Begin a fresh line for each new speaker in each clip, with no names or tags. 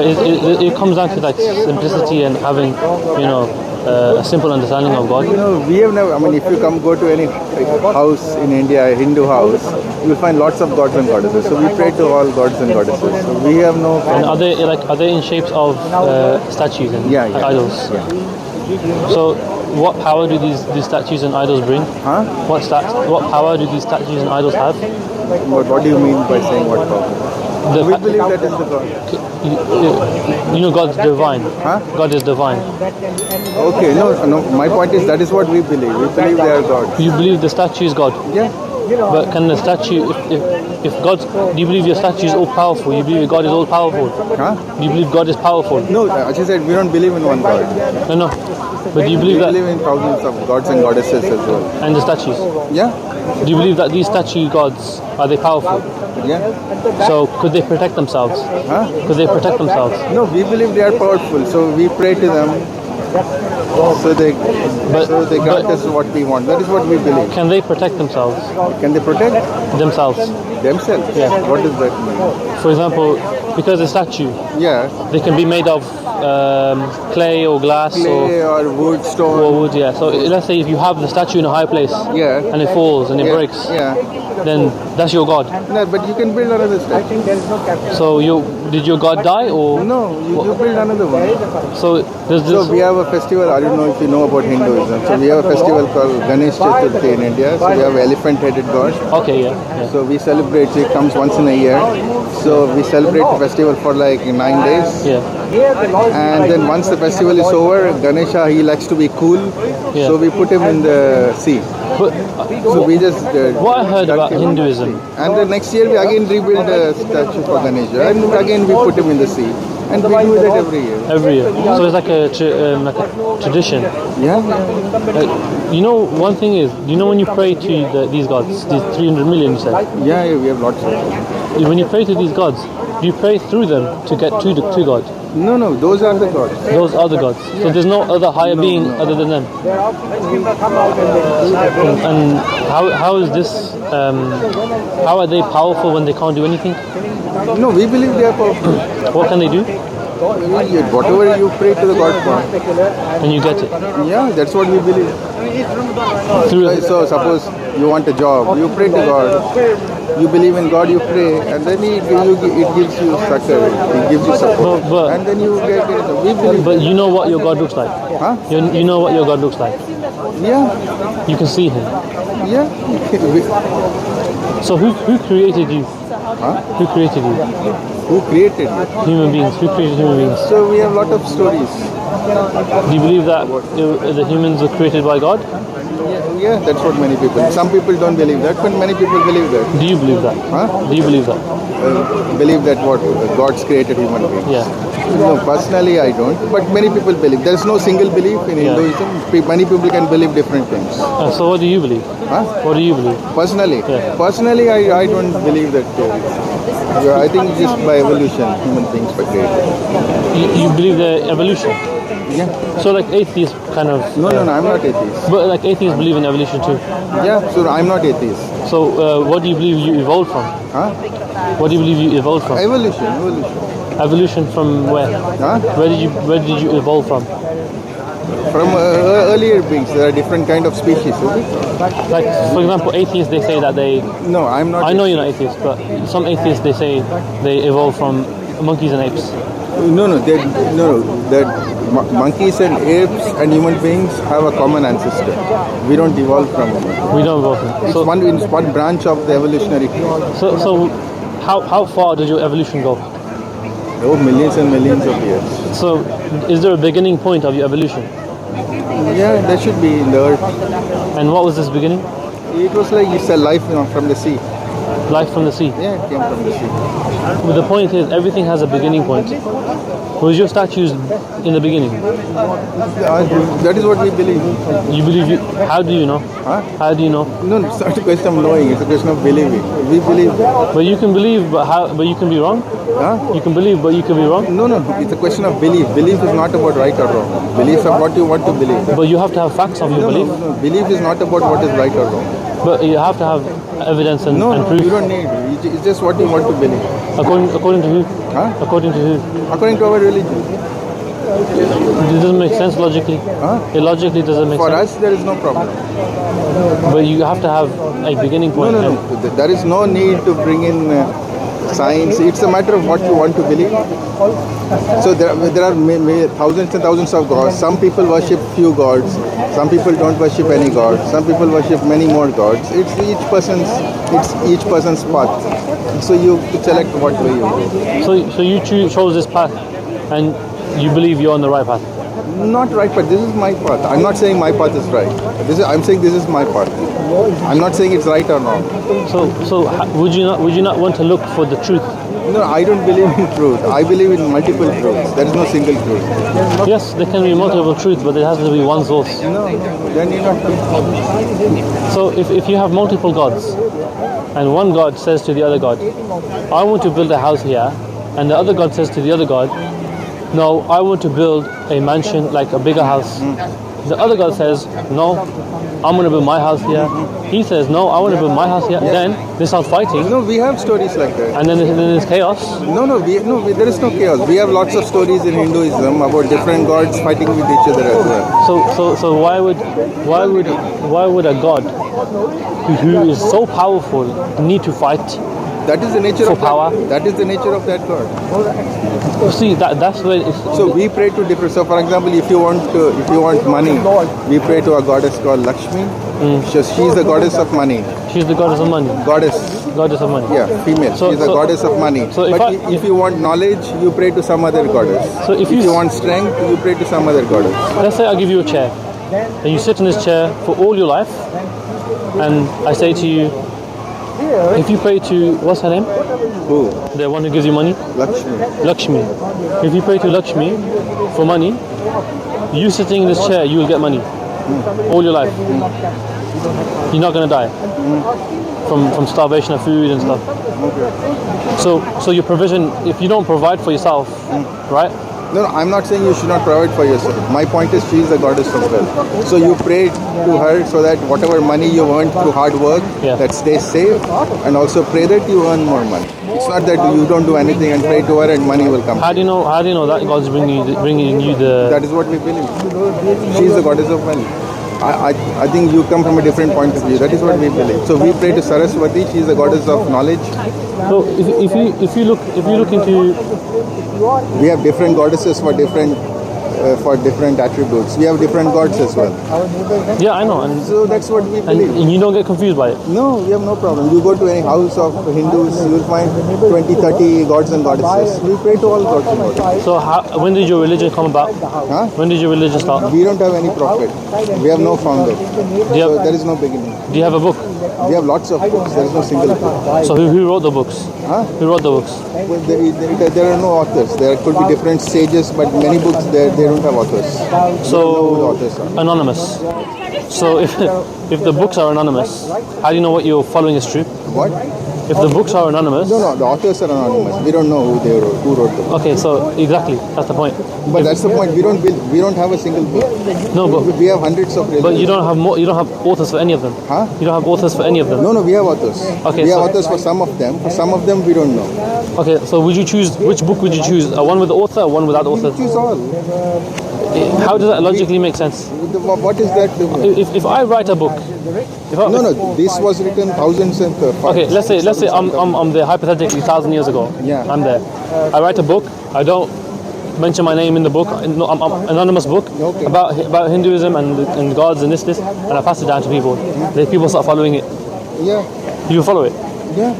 It comes down to like simplicity and having, a simple understanding of God.
We have never. I mean, if you go to any house in India, a Hindu house, you will find lots of gods and goddesses. So we pray to all gods and goddesses. So we have no.
And are they in shapes of statues and idols?
Yeah.
So what power do these statues and idols bring?
Huh?
What power do these statues and idols have?
What do you mean by saying what power? We believe that is the God.
God's divine.
Huh?
God is divine.
Okay, no. My point is that is what we believe. We believe they are God.
You believe the statue is God?
Yeah.
But can the statue, if God's, do you believe your statue is all powerful? You believe God is all powerful?
Huh?
Do you believe God is powerful?
No, as I said, we don't believe in one God.
No. But do you believe
we believe in thousands of gods and goddesses as well.
And the statues?
Yeah.
Do you believe that these statue gods, are they powerful?
Yeah.
So could they protect themselves?
Huh?
Could they protect themselves?
No, we believe they are powerful, so we pray to them. So they grant us what we want. That is what we believe.
Can they protect themselves?
Can they protect
themselves?
Themselves?
Yeah.
What does that mean?
For example, because a statue, they can be made of clay or glass
or wood, stone.
Or wood, yeah. So let's say if you have the statue in a high place, and it falls and it breaks, then that's your God.
No, but you can build another statue.
So did your God die or?
No, you build another one.
So
we have a festival. I don't know if you know about Hinduism. So we have a festival called Ganesh Chaturthi in India. So we have elephant-headed God.
Okay, yeah.
So we celebrate. It comes once in a year. So we celebrate the festival for like 9 days.
Yeah.
And then once the festival is over, Ganesha, he likes to be cool.
Yeah.
So we put him in the sea. So we just
what I heard about Hinduism,
and the next year we again rebuild the statue for Ganesha, and again we put him in the sea, and we do that every year.
Every year. So it's like a tradition.
Yeah.
One thing is, when you pray to these gods, these 300 million, you said.
Yeah, we have lots of them.
When you pray to these gods, do you pray through them to get to God?
No, those are the gods.
Those are the gods. Yeah. So there's no other higher being other than them. And how is this? How are they powerful when they can't do anything?
No, we believe they are powerful.
What can they do?
Whatever you pray to the God for,
and you get it.
Yeah, that's what we believe. So suppose you want a job, you pray to God. You believe in God, you pray, and then it gives you succor, it gives you support, and then you get it. We believe.
But you know what your God looks like?
Huh?
You know what your God looks like?
Yeah.
You can see Him?
Yeah.
So who created you?
Huh?
Who created you?
Who created you?
Human beings. Who created human beings?
So we have a lot of stories.
Do you believe that the humans were created by God?
Yeah, that's what many people. Some people don't believe that, but many people believe that.
Do you believe that?
Huh?
Do you believe that?
Believe that what God's created human beings.
Yeah.
No, personally I don't, but many people believe. There is no single belief in Hinduism. Many people can believe different things.
So what do you believe?
Huh?
What do you believe?
Personally?
Yeah.
Personally, I don't believe that. I think just by evolution, human beings were created.
You believe the evolution?
Yeah.
So like atheists kind of...
No, I'm not atheist.
But like atheists believe in evolution too?
Yeah, so I'm not atheist.
So what do you believe you evolved from?
Huh?
What do you believe you evolved from?
Evolution.
Evolution from where?
Huh?
Where did you evolve from?
From earlier beings. There are different kind of species, isn't it?
Like, for example, atheists, they say that they...
No, I'm not.
I know you're not atheist, but some atheists, they say they evolved from monkeys and apes.
No. That monkeys and apes and human beings have a common ancestor. We don't evolve from them.
We don't evolve from them.
It's one branch of the evolutionary tree.
So how far does your evolution go?
Oh, millions and millions of years.
So is there a beginning point of your evolution?
Yeah, there should be in the earth.
And what was this beginning?
It was like it's a life from the sea.
Life from the sea?
Yeah, it came from the sea.
But the point is, everything has a beginning point. Was your statues in the beginning?
That is what we believe.
You believe? How do you know?
Huh?
How do you know?
No, it's not a question of knowing. It's a question of believing. We believe.
But you can believe, but you can be wrong.
Huh?
You can believe, but you can be wrong.
No. It's a question of belief. Belief is not about right or wrong. Belief is what you want to believe.
But you have to have facts of your belief.
No. Belief is not about what is right or wrong.
But you have to have evidence and proof.
You don't need. It's just what you want to believe.
According to who?
Huh?
According to who?
According to our religion.
It doesn't make sense logically. It logically doesn't make
For
sense.
us, there is no problem.
But you have to have a beginning point.
No. There is no need to bring in science. It's a matter of what you want to believe. So there are thousands and thousands of gods. Some people worship few gods. Some people don't worship any god. Some people worship many more gods. It's each person's path. So you select what way you go.
So you chose this path, and you believe you're on the right path.
Not right, but this is my path. I'm not saying my path is right. I'm saying this is my path. I'm not saying it's right or wrong.
So would you not want to look for the truth?
No, I don't believe in truth. I believe in multiple truths. There is no single truth.
Yes, there can be multiple truths, but there has to be one source.
No, then you're not.
So if you have multiple gods, and one god says to the other god, I want to build a house here, and the other god says to the other god, no, I want to build a mansion, like a bigger house. The other god says, no, I'm going to build my house here. He says, no, I want to build my house here.
Yeah.
Then they start fighting.
No, we have stories like that.
And then there's chaos.
No, there is no chaos. We have lots of stories in Hinduism about different gods fighting with each other as well.
So why would a god who is so powerful need to fight?
That is the nature
for
of
power.
That is the nature of that god.
See, that's where it's.
So we pray to different. So for example, if you want money, we pray to a goddess called Lakshmi. She's the goddess of money.
She's the goddess of money.
Goddess
of money.
Yeah, female. She's the goddess of money.
So
if you want knowledge, you pray to some other goddess.
So if
you want strength, you pray to some other goddess.
Let's say I give you a chair, and you sit in this chair for all your life, and I say to you, if you pray to, what's her name?
Who?
The one who gives you money? Lakshmi. If you pray to Lakshmi for money, you sitting in this chair, you will get money. All your life. You're not going to die. From starvation of food and stuff. So your provision, if you don't provide for yourself, right?
No, I'm not saying you should not provide for yourself. My point is, she is the goddess of wealth. So you pray to her so that whatever money you earn through hard work, that stays safe, and also pray that you earn more money. It's not that you don't do anything and pray to her and money will come.
How do you know that God's bringing you the?
That is what we believe. She is the goddess of wealth. I think you come from a different point of view. That is what we believe. So we pray to Saraswati. She is the goddess of knowledge.
So if you look into,
we have different goddesses for different attributes. We have different gods as well.
Yeah, I know. And
so that's what we believe.
And you don't get confused by it?
No, we have no problem. You go to any house of Hindus, you will find 20, 30 gods and goddesses. We pray to all gods and goddesses.
So when did your religion come about?
Huh?
When did your religion start?
We don't have any prophet. We have no founder. So there is no beginning.
Do you have a book?
We have lots of books. There is no single book.
So who wrote the books?
Huh?
Who wrote the books?
Well, there are no authors. There could be different sages, but many books they don't have authors.
So
the authors are.
Anonymous. So if the books are anonymous, how do you know what you're following is true?
What?
If the books are anonymous.
No, the authors are anonymous. We don't know who wrote the book.
Okay, so exactly, that's the point.
But that's the point. We don't have a single book.
No, but
we have hundreds of religions.
But you don't have authors for any of them.
Huh?
You don't have authors for any of them.
No, we have authors.
Okay,
we have authors for some of them. For some of them, we don't know.
Okay, so which book would you choose? One with the author or one without the author?
Choose all.
How does that logically make sense?
What is that?
If I write a book,
no, this was written thousands and.
Okay, let's say I'm there hypothetically 1,000 years ago.
Yeah.
I'm there. I write a book. I don't mention my name in the book. I'm anonymous book about Hinduism and gods and this, and I pass it down to people. The people start following it.
Yeah.
You follow it.
Yeah.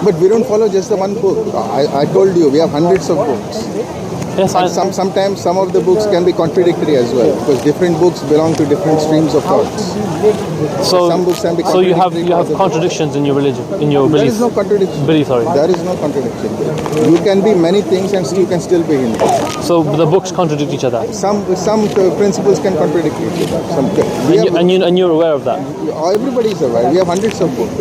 But we don't follow just the one book. I told you we have hundreds of books.
Yes,
and sometimes some of the books can be contradictory as well, because different books belong to different streams of thoughts.
So
some books can be
so you have contradictions in your religion, in your belief.
There is no contradiction.
Belief, sorry.
There is no contradiction. You can be many things and you can still be Hindu.
So the books contradict each other.
Some principles can contradict each other.
And you're aware of that.
Everybody is aware. We have hundreds of books.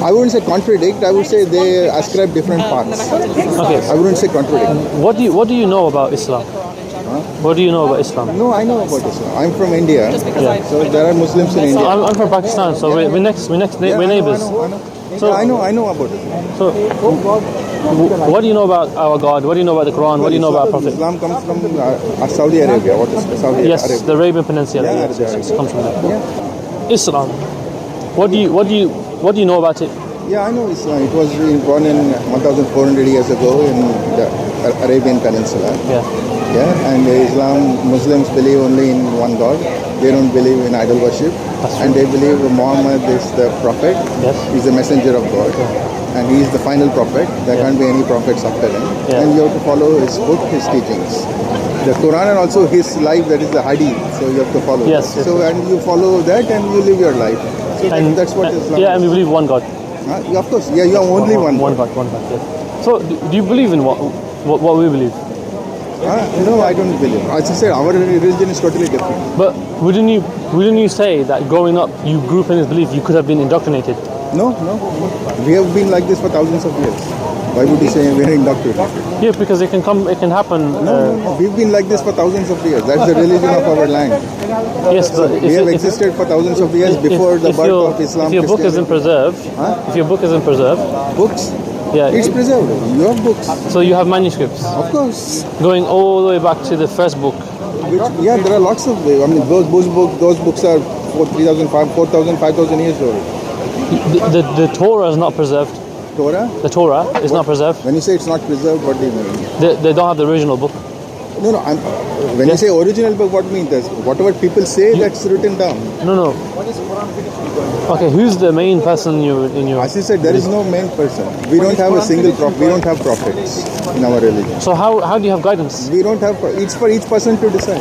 I wouldn't say contradict. I would say they ascribe different paths.
Okay.
I wouldn't say contradict.
What do you know about Islam?
Huh?
What do you know about Islam?
No, I know about Islam. I'm from India.
Yeah.
So there are Muslims in India.
I'm from Pakistan. So we're neighbors.
I know.
So
I know about it.
So, what do you know about our God? What do you know about the Quran? What do you know about Prophet?
Islam comes from Saudi Arabia. What is Saudi
Yes,
Arabia?
the Arabian Peninsula.
Yeah,
Yes, it comes from there.
Yeah.
Islam. What do you know about it?
Yeah, I know Islam. It was born in 1,400 years ago in the Arabian Peninsula.
Yeah.
Yeah, and Muslims believe only in one God. They don't believe in idol worship. And they believe Muhammad is the prophet.
Yes.
He's the messenger of God. And he is the final prophet. There can't be any prophets after him.
Yeah.
And you have to follow his book, his teachings. The Quran and also his life, that is the hadith. So you have to follow
Yes,
that.
yes,
So, and you follow that and you live your life. So that's what Islam
Yeah, and
is.
we believe one God.
Yeah, of course. Yeah, you have only one.
One God, yes. So, do you believe in what we believe?
No, I don't believe. As I said, our religion is totally different.
But wouldn't you say that growing up you grew up in this belief, you could have been indoctrinated?
No. We have been like this for thousands of years. Why would you say we are indoctrinated?
Yeah, because it can happen.
No. We've been like this for thousands of years. That's the religion of our land.
Yes, but
We have existed for thousands of years before the birth of Islam.
If your book isn't preserved, if your book isn't preserved,
Books?
yeah,
It's preserved. You have books.
so you have manuscripts
Of course.
going all the way back to the first book.
Yeah, there are lots of. I mean, those books are 4,000, 5,000 years old.
The Torah is not preserved.
Torah?
The Torah is not preserved.
When you say it's not preserved, what do you mean?
They don't have the original book.
No. When you say original book, what means that? Whatever people say, that's written down.
No. Okay, who's the main person in your?
As you said, there is no main person. We don't have a single prophet. We don't have prophets in our religion.
So how do you have guidance?
We don't have. It's for each person to decide.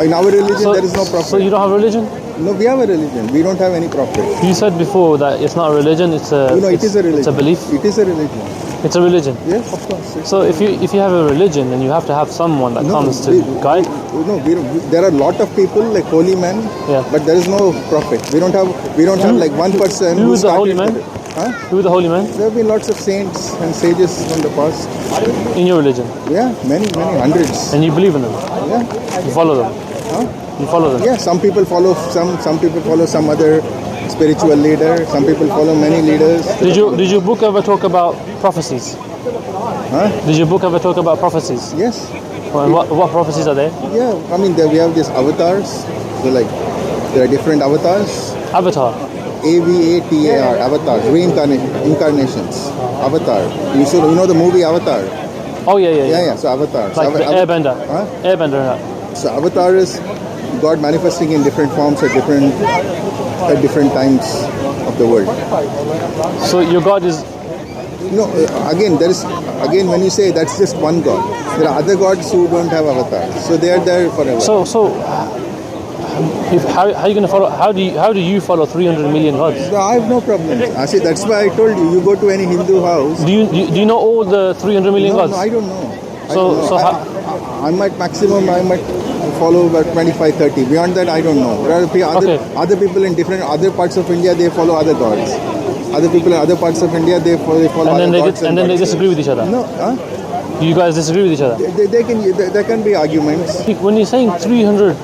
In our religion, there is no prophet.
So you don't have religion?
No, we have a religion. We don't have any prophet.
You said before that it's not a religion. It is a religion. It's a belief.
It is a religion.
It's a religion.
Yes, of course.
So if you have a religion, then you have to have someone that comes to guide.
There are a lot of people like holy men, but there is no prophet. We don't have like one person.
Who is the holy man? Who are the holy men?
There have been lots of saints and sages from the past.
In your religion?
Yeah, many, hundreds.
And you believe in them?
Yeah.
You follow them? You follow them?
Yeah, some people follow some other spiritual leader. Some people follow many leaders.
Did your book ever talk about prophecies? Did your book ever talk about prophecies?
Yes.
And what prophecies are there?
Yeah, I mean we have these avatars. So like there are different avatars.
Avatar.
AVATAR, avatars, incarnations. Avatar. You know the movie Avatar?
Oh yeah.
Yeah. So Avatar.
Like the Airbender. Airbender.
So Avatar is God manifesting in different forms at different times of the world.
So your God is.
No, again when you say that's just one God, there are other gods who don't have avatars, so they are there forever.
So how are you going to follow? How do you follow 300 million gods?
No, I have no problem. See, that's why I told you. You go to any Hindu house.
Do you know all the 300 million gods?
No, I don't know. I might follow about 25, 30. Beyond that, I don't know. There are other people in other parts of India, they follow other gods. Other people in other parts of India, they follow other gods.
And then they disagree with each other?
No.
You guys disagree with each other?
There can be arguments.
When you're saying 300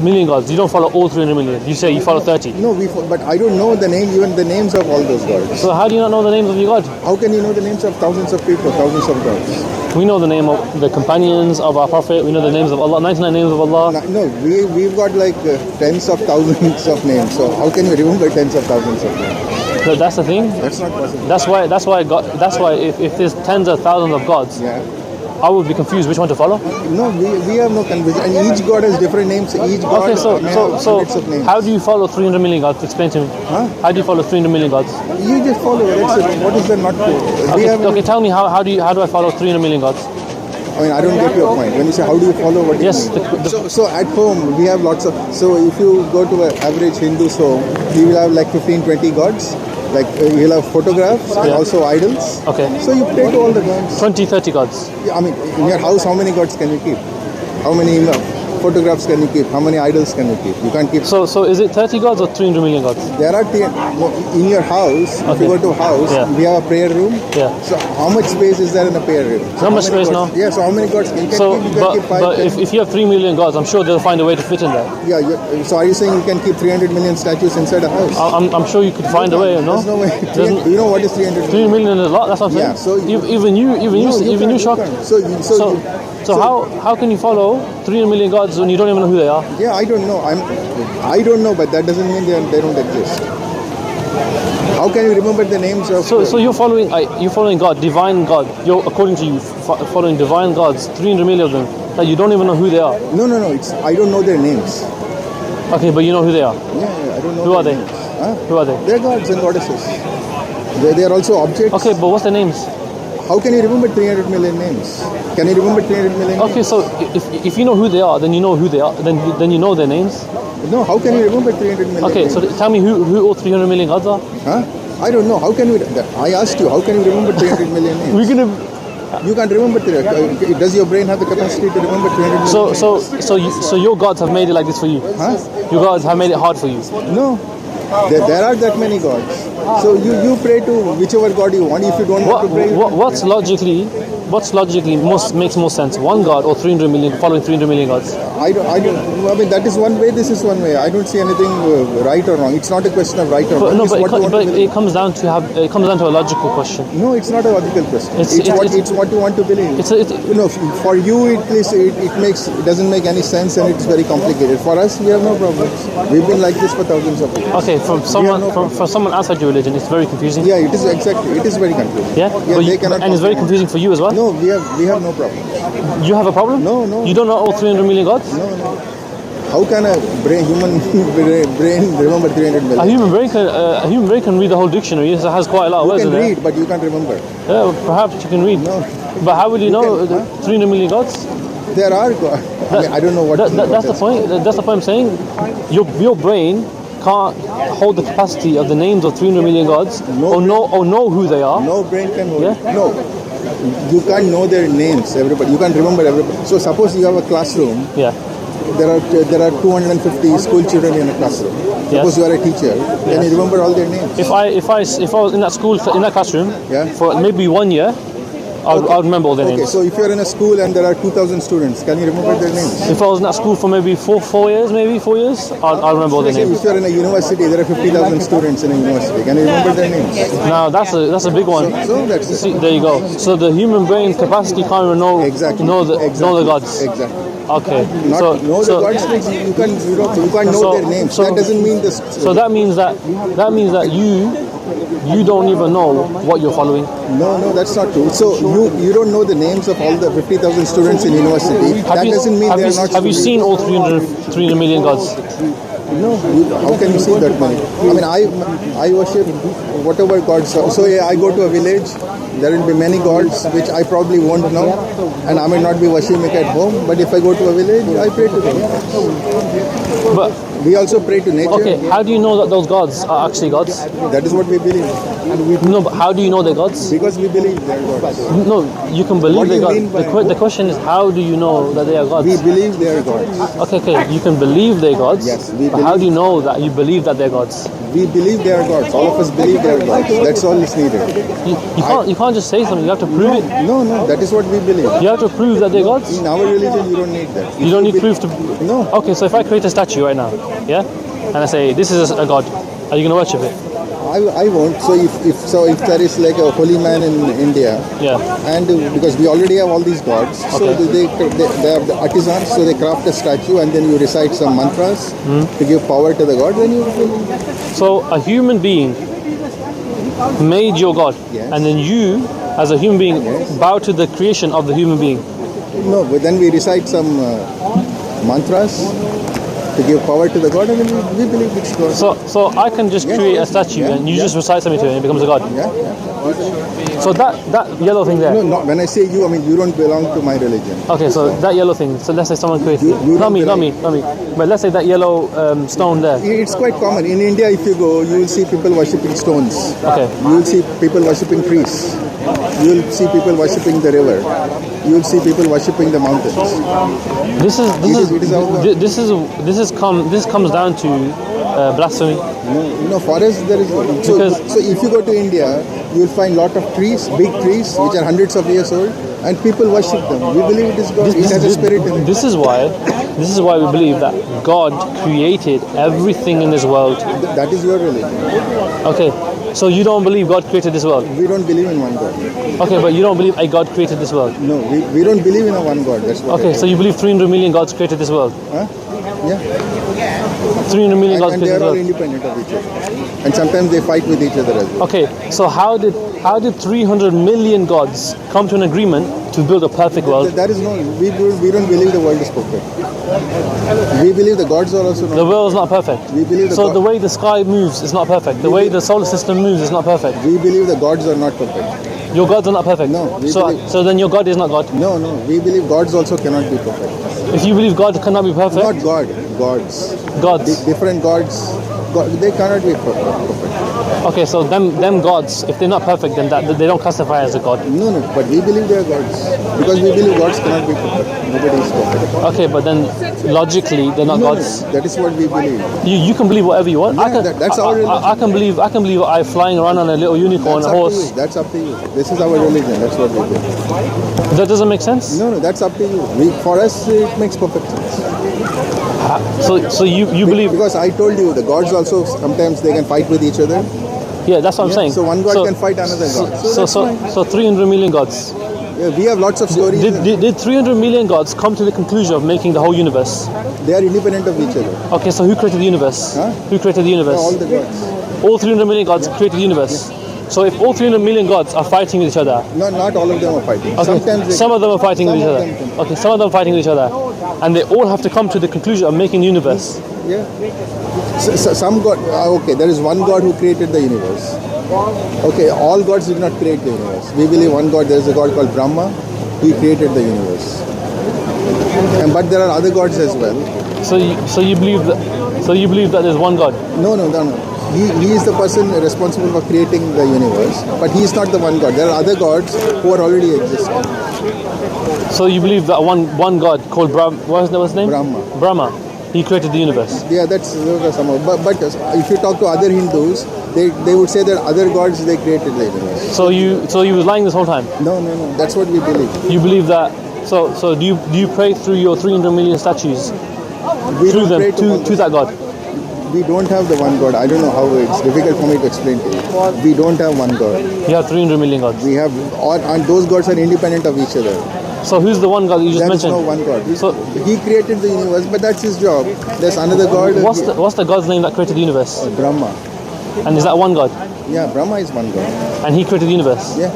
million gods, you don't follow all 300 million. You say you follow 30.
No, but I don't know even the names of all those gods.
So how do you not know the names of your god?
How can you know the names of thousands of people, thousands of gods?
We know the name of the companions of our Prophet. We know the names of Allah, 99 names of Allah.
No, we've got like tens of thousands of names. So how can you remember tens of thousands of names?
But that's the thing.
That's not possible.
That's why if there's tens of thousands of gods, I would be confused which one to follow.
No, we have no confusion. And each god has different names. Each god
has hundreds
of names.
How do you follow 300 million gods? Explain to me. How do you follow 300 million gods?
You just follow it. What is there not to?
Okay, tell me how do I follow 300 million gods?
I mean, I don't get your point. When you say how do you follow, what do you mean? So at home, we have lots of... So if you go to an average Hindu's home, he will have like 15, 20 gods. Like you'll have photographs and also idols.
Okay.
So you pray to all the gods.
20, 30 gods.
Yeah, I mean, in your house, how many gods can you keep? How many photographs can you keep? How many idols can you keep? You can't keep.
So is it 30 gods or 300 million gods?
There are in your house. If you go to a house, we have a prayer room.
Yeah.
So how much space is there in a prayer room?
How much space now?
Yeah. So how many gods you can keep? You can keep 5,
but if you have 3 million gods, I'm sure they'll find a way to fit in there.
Yeah. So are you saying you can keep 300 million statues inside a house?
I'm sure you could find a way. No.
There's no way. You know what is 300 million?
3 million is a lot. That's what I'm saying.
Yeah. So
even you shocked. So how can you follow 300 million gods when you don't even know who they are?
Yeah, I don't know. I don't know, but that doesn't mean they don't exist. How can you remember the names of?
So you're following God, divine God. You're according to you following divine gods, 300 million of them that you don't even know who they are.
No. I don't know their names.
Okay, but you know who they are.
Yeah, I don't know.
Who are they?
Names. Huh?
Who are they?
They're gods and goddesses. They are also objects.
Okay, but what's their names?
How can you remember 300 million names? Can you remember 300 million names?
Okay, so if you know who they are, then you know who they are. Then you know their names.
No, how can you remember 300 million
Okay,
names?
so tell me who all 300 million gods are?
Huh? I don't know. How can you? I asked you. How can you remember 300 million names?
We're gonna.
You can't remember. Does your brain have the capacity to remember 300 million names?
So your gods have made it like this for you.
Huh?
Your gods have made it hard for you.
No. There are that many gods. So you pray to whichever god you want. If you don't want to pray,
what's logically makes more sense? One god or 300 million following 300 million gods?
I mean, that is one way. This is one way. I don't see anything right or wrong. It's not a question of right or wrong.
No, but it comes down to a logical question.
No, it's not a logical question. It's what you want to believe. For you it doesn't make any sense and it's very complicated. For us, we have no problems. We've been like this for thousands of years.
Okay, for someone outside your religion, it's very confusing.
Yeah, it is exactly. It is very confusing.
Yeah, and it's very confusing for you as well.
No, we have no problem.
You have a problem?
No.
You don't know all 300 million gods?
No. How can a human brain remember 300 million?
A human brain can read the whole dictionary. It has quite a lot of words in there.
You can read, but you can't remember.
Yeah, perhaps you can read.
No.
But how will you know 300 million gods?
There are gods. I don't know what.
That's the point. That's the point I'm saying. Your brain can't hold the capacity of the names of 300 million gods or know who they are.
No brain can hold.
Yeah?
No. You can't know their names, everybody. You can't remember everybody. So suppose you have a classroom.
Yeah.
There are 250 school children in a classroom. Suppose you are a teacher. Can you remember all their names?
If I was in that classroom for maybe 1 year, I'll remember all their names.
Okay, so if you're in a school and there are 2,000 students, can you remember their names?
If I was in that school for maybe 4 years, I'll remember all their names.
If you're in a university, there are 50,000 students in a university. Can you remember their names?
Now that's a big one.
So that's it.
See, there you go. So the human brain capacity can't even know the gods.
Exactly.
Okay.
Know the gods means you can't know their names. That doesn't mean this.
So that means that you don't even know what you're following.
No, that's not true. So you don't know the names of all the 50,000 students in university. That doesn't mean they are not.
Have you seen all 300 million gods?
No. How can you see that many? I mean, I worship whatever gods. So yeah, I go to a village. There will be many gods which I probably won't know, and I may not be worshiping at home. But if I go to a village, I pray to them.
But
we also pray to nature.
Okay, how do you know that those gods are actually gods?
That is what we believe.
No, but how do you know they're gods?
Because we believe they're gods.
No, you can believe they're gods. The question is, how do you know that they are gods?
We believe they are gods.
Okay, you can believe they're gods.
Yes,
but how do you know that you believe that they're gods?
We believe they are gods. All of us believe they are gods. That's all is needed.
You can't just say something. You have to prove it.
No, that is what we believe.
You have to prove that they're gods.
In our religion, you don't need that.
You don't need proof to.
No.
Okay, so if I create a statue right now, yeah, and I say this is a god, are you gonna worship it?
I won't. So if there is like a holy man in India, and because we already have all these gods, so they have the artisans, so they craft a statue and then you recite some mantras to give power to the god. Then you.
So a human being made your god, and then you, as a human being, bow to the creation of the human being.
No, but then we recite some mantras to give power to the god, and then we believe it's God.
So I can just create a statue and you just recite something to it and it becomes a god. So that yellow thing there.
No, when I say you, I mean you don't belong to my religion.
Okay, so that yellow thing. So let's say someone creates it. Not me. But let's say that yellow stone there.
It's quite common. In India, if you go, you will see people worshipping stones.
Okay.
You will see people worshipping trees. you will see people worshipping the river. You will see people worshipping the mountains.
This comes down to blasphemy.
No, for us there is. So if you go to India, you will find lot of trees, big trees, which are hundreds of years old, and people worship them. We believe it is God. It has a spirit in it.
This is why we believe that God created everything in this world.
That is your religion.
Okay, so you don't believe God created this world?
We don't believe in one God.
Okay, but you don't believe a God created this world?
No, we don't believe in a one God. That's what.
Okay, so you believe 300 million gods created this world?
Huh? Yeah.
300 million gods
And
created
they are
this
all
world.
independent of each other. And sometimes they fight with each other as well.
Okay, so how did 300 million gods come to an agreement to build a perfect world?
That is no. We don't believe the world is perfect. We believe the gods are also not.
The world is not perfect.
We believe
the way the sky moves is not perfect. The way the solar system moves is not perfect.
We believe the gods are not perfect.
Your gods are not perfect.
No.
So then your God is not God.
No. We believe gods also cannot be perfect.
If you believe God cannot be perfect,
Not God. Gods. Different gods. They cannot be perfect.
Okay, so them gods, if they're not perfect, then they don't classify as a god.
No, but we believe they are gods because we believe gods cannot be perfect. Nobody is perfect.
Okay, but then logically they're not gods.
No, that is what we believe.
You can believe whatever you want.
Yeah, that's our religion.
I can believe I'm flying around on a little unicorn, a horse.
That's up to you. This is our religion. That's what we do.
That doesn't make sense.
No, that's up to you. For us, it makes perfect sense.
So you believe?
Because I told you, the gods also sometimes they can fight with each other.
Yeah, that's what I'm saying.
So one god can fight another god.
So 300 million gods.
Yeah, we have lots of stories.
Did 300 million gods come to the conclusion of making the whole universe?
They are independent of each other.
Okay, so who created the universe?
Huh?
Who created the universe?
All the gods.
All 300 million gods created the universe. So if all 300 million gods are fighting with each other,
not all of them are fighting.
okay,
Sometimes
some of them are fighting with each other. Okay, some of them are fighting with each other, and they all have to come to the conclusion of making the universe.
Yeah. So some god. Okay, there is one god who created the universe. Okay, all gods did not create the universe. We believe one god. There is a god called Brahma. He created the universe. But there are other gods as well.
So you believe that there's one God?
No. He is the person responsible for creating the universe, but he is not the one god. There are other gods who are already existing.
So you believe that one God called what's his name? Brahma. He created the universe.
Yeah, that's some. But if you talk to other Hindus, they would say that other gods they created the universe.
So you was lying this whole time?
No. That's what we believe.
You believe that? So do you pray through your 300 million statues? Through them to that God?
We don't have the one God. I don't know how it's difficult for me to explain to you. We don't have one God.
You have 300 million gods.
We have, and those gods are independent of each other.
So who's the one God you just mentioned?
There is no one God. So he created the universe, but that's his job. There's another God.
What's the God's name that created the universe?
Brahma.
And is that one God?
Yeah, Brahma is one God.
And he created the universe?
Yeah.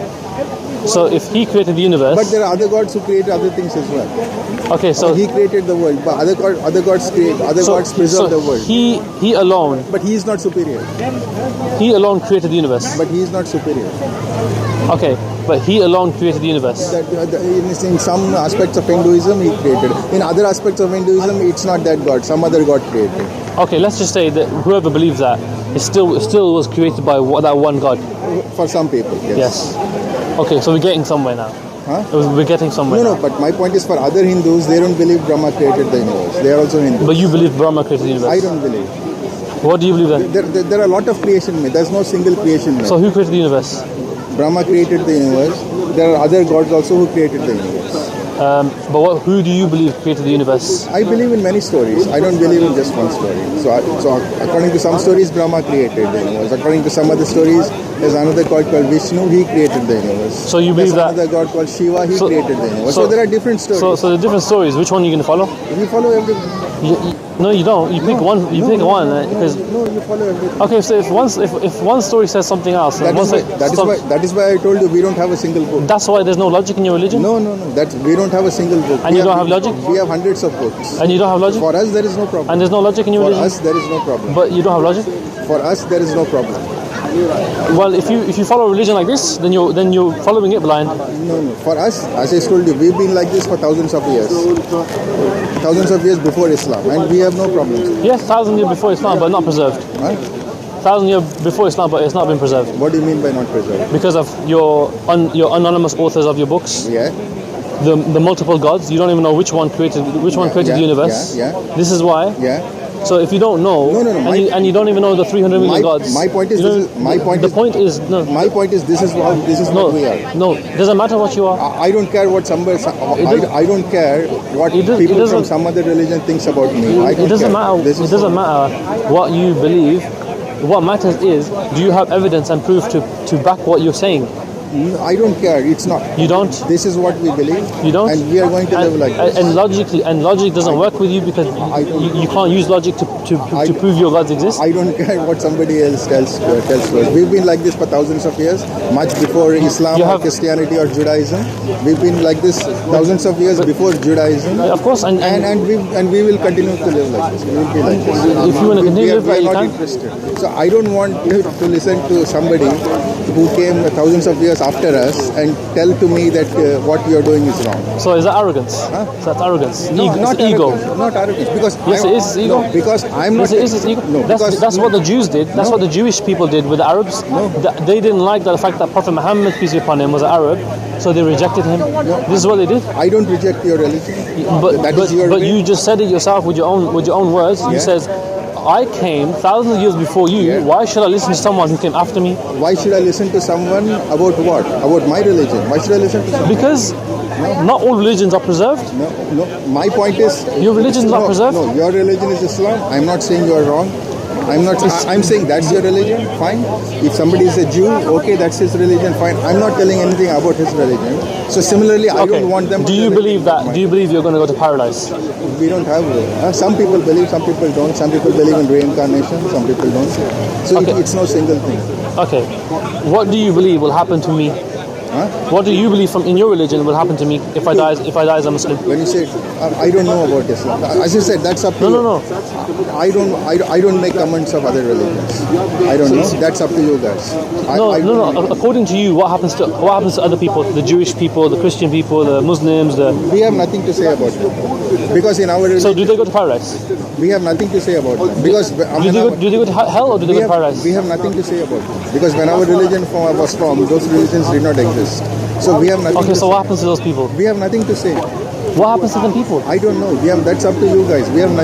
So if he created the universe...
But there are other gods who create other things as well.
Okay, so...
he created the world, but other gods preserve the world.
He alone...
But he is not superior.
He alone created the universe.
But he is not superior.
Okay, but he alone created the universe.
In some aspects of Hinduism, he created. In other aspects of Hinduism, it's not that God. Some other God created.
Okay, let's just say that whoever believes that, it still was created by that one God.
For some people, yes.
Okay, so we're getting somewhere now.
Huh?
We're getting somewhere.
No, but my point is for other Hindus, they don't believe Brahma created the universe. They are also Hindus.
But you believe Brahma created the universe?
I don't believe.
What do you believe then?
There are a lot of creation myths. There's no single creation myth.
So who created the universe?
Brahma created the universe. There are other gods also who created the universe.
But who do you believe created the universe?
I believe in many stories. I don't believe in just one story. So according to some stories, Brahma created the universe. According to some other stories, there's another god called Vishnu. He created the universe.
So you believe that?
There's another god called Shiva. He created the universe. So there are different stories.
So the different stories. Which one are you going to follow?
We follow everything.
No, you don't. You pick one. You pick one.
No, you follow everything.
Okay, so if one story says something else,
that is why I told you we don't have a single book.
That's why there's no logic in your religion.
No. We don't have a single book.
And you don't have logic.
We have hundreds of books.
And you don't have logic.
For us, there is no problem.
And there's no logic in your religion.
For us, there is no problem.
But you don't have logic.
For us, there is no problem.
Well, if you follow a religion like this, then you're following it blind.
No. For us, as I told you, we've been like this for thousands of years. Thousands of years before Islam, and we have no problems.
Yes, 1,000 years before Islam, but not preserved.
Huh?
1,000 years before Islam, but it's not been preserved
What do you mean by not preserved?
because of your anonymous authors of your books.
Yeah.
The multiple gods. You don't even know which one created the universe.
Yeah.
This is why.
Yeah.
So if you don't know,
No,
and you don't even know the 300 million gods.
My point is,
My point is no.
My point is, this is what we are.
No, it doesn't matter what you are.
I don't care what somebody. I don't care what people from some other religion thinks about me.
It doesn't matter. It doesn't matter what you believe. What matters is, do you have evidence and proof to back what you're saying?
I don't care. It's not.
You don't.
This is what we believe.
You don't.
And we are going to live like this.
And logic doesn't work with you because you can't use logic to prove your gods exist.
I don't care what somebody else tells to us. We've been like this for thousands of years, much before Islam or Christianity or Judaism. We've been like this thousands of years before Judaism.
Of course, and
we will continue to live like this. We will be like this.
If you want to continue to live like
we are not interested. So I don't want you to listen to somebody who came thousands of years after us and tell to me that what you are doing is wrong.
So is that arrogance?
Huh?
So that's arrogance.
No, not
ego.
Arrogance, not arrogance. Because
yes, it is. It's ego.
No, because I'm not.
Yes, it is. It's ego.
No,
that's what the Jews did. That's what the Jewish people did with the Arabs.
No.
They didn't like the fact that Prophet Muhammad, peace be upon him, was an Arab, so they rejected him.
No.
This is what they did.
I don't reject your religion.
But you just said it yourself with your own words. You says, I came thousands of years before you.
Yeah.
Why should I listen to someone who came after me?
Why should I listen to someone about what? About my religion? Why should I listen to someone?
Because not all religions are preserved.
No. My point is...
Your religion is not preserved?
No, your religion is Islam. I'm not saying you are wrong. I'm saying that's your religion, fine. If somebody is a Jew, okay, that's his religion, fine. I'm not telling anything about his religion. So similarly, I don't want them to...
Do you believe you're going to go to paradise?
We don't have... some people believe, some people don't. Some people believe in reincarnation, some people don't. So it's no single thing. Okay.
What do you believe will happen to me?
Huh?
What do you believe in your religion will happen to me if I die as a Muslim?
When you say, I don't know about Islam. As I said, that's up to you.
No.
I don't make comments of other religions. I don't know. That's up to you guys.
No. According to you, what happens to other people? The Jewish people, the Christian people, the Muslims.
We have nothing to say about them because in our religion.
So do they go to paradise?
We have nothing to say about them because.
Do they go to hell or do they go to paradise?
We have nothing to say about them because when our religion was formed, those religions did not exist. So we have nothing.
Okay, so what happens to those people?
We have nothing to say.
What happens to them people?
I don't know. That's up to you guys. We don't know.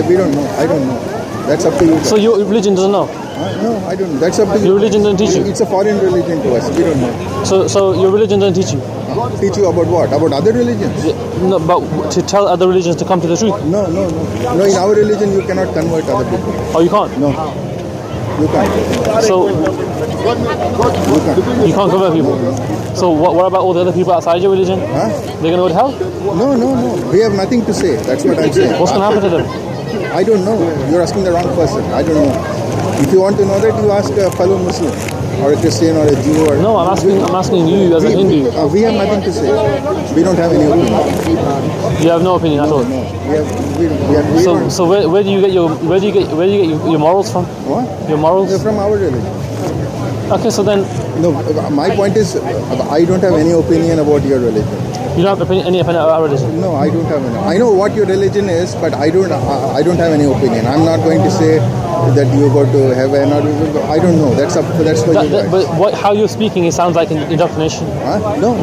I don't know. That's up to you guys.
So your religion doesn't know?
No, I don't know. That's up to you.
Your religion doesn't teach you?
It's a foreign religion to us. We don't know.
So your religion doesn't teach you?
Teach you about what? About other religions?
No, but to tell other religions to come to the truth?
No. In our religion, you cannot convert other people.
Oh, you can't?
No. You can't.
So you can't convert people. So what about all the other people outside your religion?
Huh?
They're gonna go to hell?
No. We have nothing to say. That's what I'm saying.
What's gonna happen to them?
I don't know. You're asking the wrong person. I don't know. If you want to know that, you ask a fellow Muslim or a Christian or a Jew. Or
no, I'm asking you as a Hindu.
We have nothing to say. We don't have any opinion.
You have no opinion at all.
No.
So where do you get your morals from?
What?
Your morals?
They're from our religion.
Okay, so then.
No, my point is, I don't have any opinion about your religion.
You don't have any opinion about our religion?
No, I don't have any. I know what your religion is, but I don't have any opinion. I'm not going to say that you go to heaven or I don't know. That's for you guys.
But how you're speaking, it sounds like indoctrination.
Huh? No.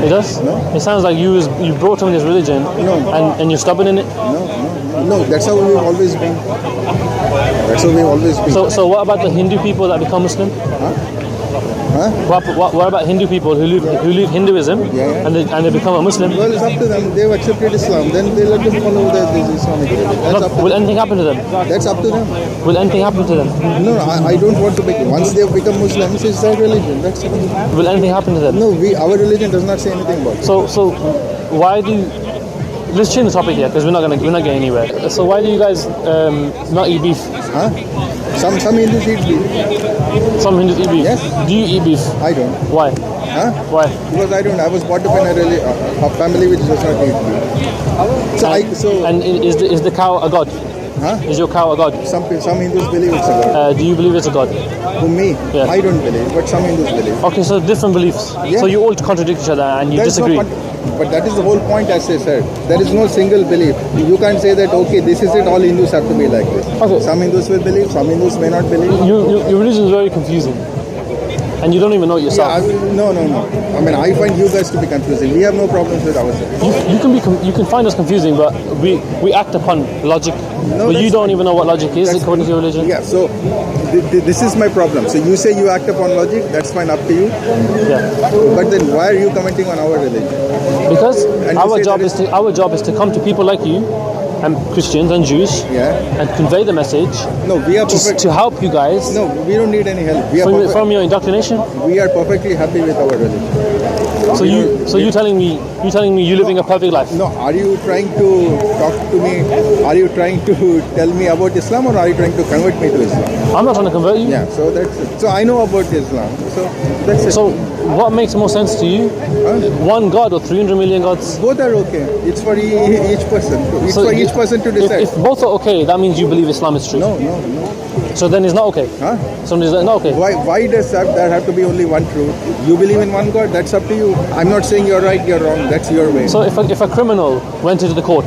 It does?
No.
It sounds like you brought him this religion and you're stubborn in it?
No. That's how we've always been.
So what about the Hindu people that become Muslim?
Huh?
What about Hindu people who leave Hinduism and they become a Muslim?
Well, it's up to them. They've accepted Islam. Then they let them follow this Islamic religion.
Will anything happen to them?
That's up to them.
Will anything happen to them?
No, I don't want to make. Once they've become Muslims, it's their religion. That's it.
Will anything happen to them?
No, our religion does not say anything about it.
So why do you... Let's change the topic here because we're not getting anywhere. So why do you guys not eat beef?
Huh? Some Hindus eat beef.
Some Hindus eat beef?
Yes.
Do you eat beef?
I don't.
Why?
Huh?
Why?
Because I don't. I was brought up in a family which does not eat beef. And
is the cow a god?
Huh?
Is your cow a god?
Some Hindus believe it's a god.
Do you believe it's a god?
To me,
Yeah.
I don't believe, but some Hindus believe.
Okay, so different beliefs.
Yeah.
So you all contradict each other and you
That's
disagree.
but that is the whole point, as I said. There is no single belief. You can't say that, okay, this is it, all Hindus have to be like this.
Okay.
Some Hindus will believe, some Hindus may not believe.
Your religion is very confusing. And you don't even know it yourself.
No. I mean, I find you guys to be confusing. We have no problems with ourselves.
You can find us confusing, but we act upon logic.
No,
but you
that's
don't even know what logic is according to your religion.
Yeah, so this is my problem. So you say you act upon logic, that's fine, up to you.
Yeah.
But then why are you commenting on our religion?
Because
And you
our
say
job
that
our job is to come to people like you and Christians and Jews
Yeah.
and convey the message
No, we are
just
perfect.
to help you guys
No, we don't need any help. We are
from your indoctrination.
we are perfectly happy with our religion.
So you're telling me you're living a perfect life.
No, are you trying to talk to me? Are you trying to tell me about Islam, or are you trying to convert me to Islam?
I'm not trying to convert you.
Yeah, so that's it. So I know about Islam. So that's it.
So what makes more sense to you? One God or 300 million gods?
Both are okay. It's for each person. It's
So
for each person to decide.
If both are okay, that means you believe Islam is true.
No.
So then it's not okay.
Huh?
So it's not okay.
Why does there have to be only one truth? You believe in one God, that's up to you. I'm not saying you're right, you're wrong, that's your way.
So if a criminal went into the court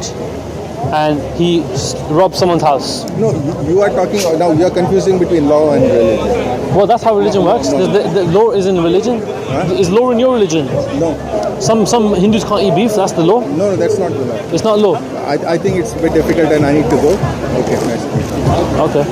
and he robbed someone's house,
No, you are talking, now you're confusing between law and religion.
well, that's how religion works. The law is in religion. Is law in your religion?
No,
Some Hindus can't eat beef. That's the law.
no, that's not the law.
It's not law.
I think it's a bit difficult and I need to go. Okay, nice.
Okay.